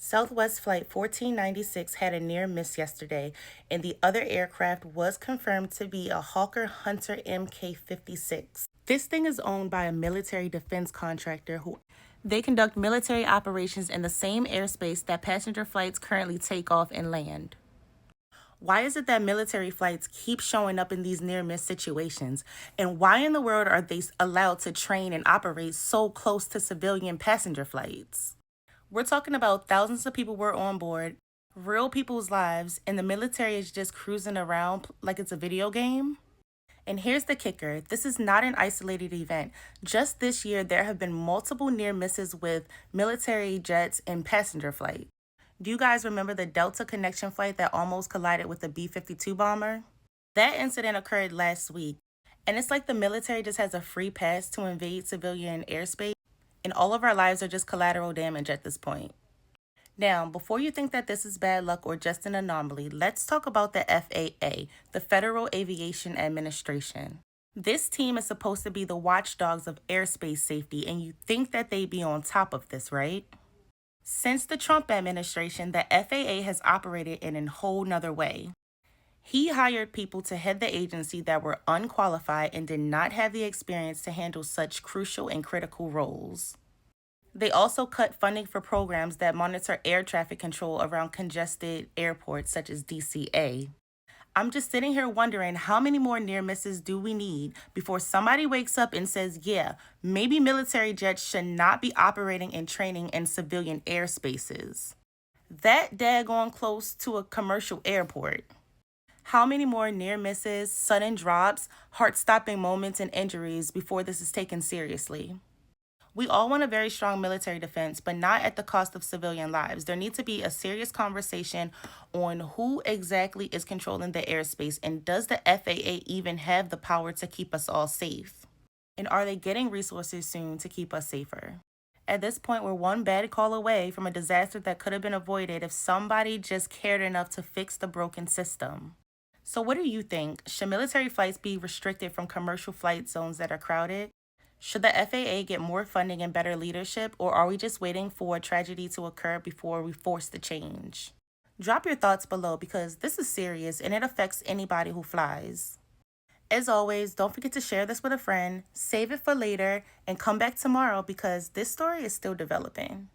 Southwest Flight 1496 had a near miss yesterday, and the other aircraft was confirmed to be a Hawker Hunter Mk-56. This thing is owned by a military defense contractor who they conduct military operations in the same airspace that passenger flights currently take off and land. Why is it that military flights keep showing up in these near-miss situations? And why in the world are they allowed to train and operate so close to civilian passenger flights? We're talking about thousands of people were on board, real people's lives, and the military is just cruising around like it's a video game? And here's the kicker, this is not an isolated event. Just this year, there have been multiple near misses with military jets and passenger flight. Do you guys remember the Delta connection flight that almost collided with the B-52 bomber? That incident occurred last week, and it's like the military just has a free pass to invade civilian airspace, and all of our lives are just collateral damage at this point. Now, before you think that this is bad luck or just an anomaly, let's talk about the FAA, the Federal Aviation Administration. This team is supposed to be the watchdogs of airspace safety, and you think that they'd be on top of this, right? Since the Trump administration, the FAA has operated in a whole nother way. He hired people to head the agency that were unqualified and did not have the experience to handle such crucial and critical roles. They also cut funding for programs that monitor air traffic control around congested airports such as DCA. I'm just sitting here wondering how many more near misses do we need before somebody wakes up and says, yeah, maybe military jets should not be operating and training in civilian airspaces. That daggone close to a commercial airport. How many more near misses, sudden drops, heart-stopping moments, and injuries before this is taken seriously? We all want a very strong military defense, but not at the cost of civilian lives. There needs to be a serious conversation on who exactly is controlling the airspace, and does the FAA even have the power to keep us all safe? And are they getting resources soon to keep us safer? At this point, we're one bad call away from a disaster that could have been avoided if somebody just cared enough to fix the broken system. So what do you think? Should military flights be restricted from commercial flight zones that are crowded? Should the FAA get more funding and better leadership, or are we just waiting for a tragedy to occur before we force the change? Drop your thoughts below because this is serious and it affects anybody who flies. As always, don't forget to share this with a friend, save it for later, and come back tomorrow because this story is still developing.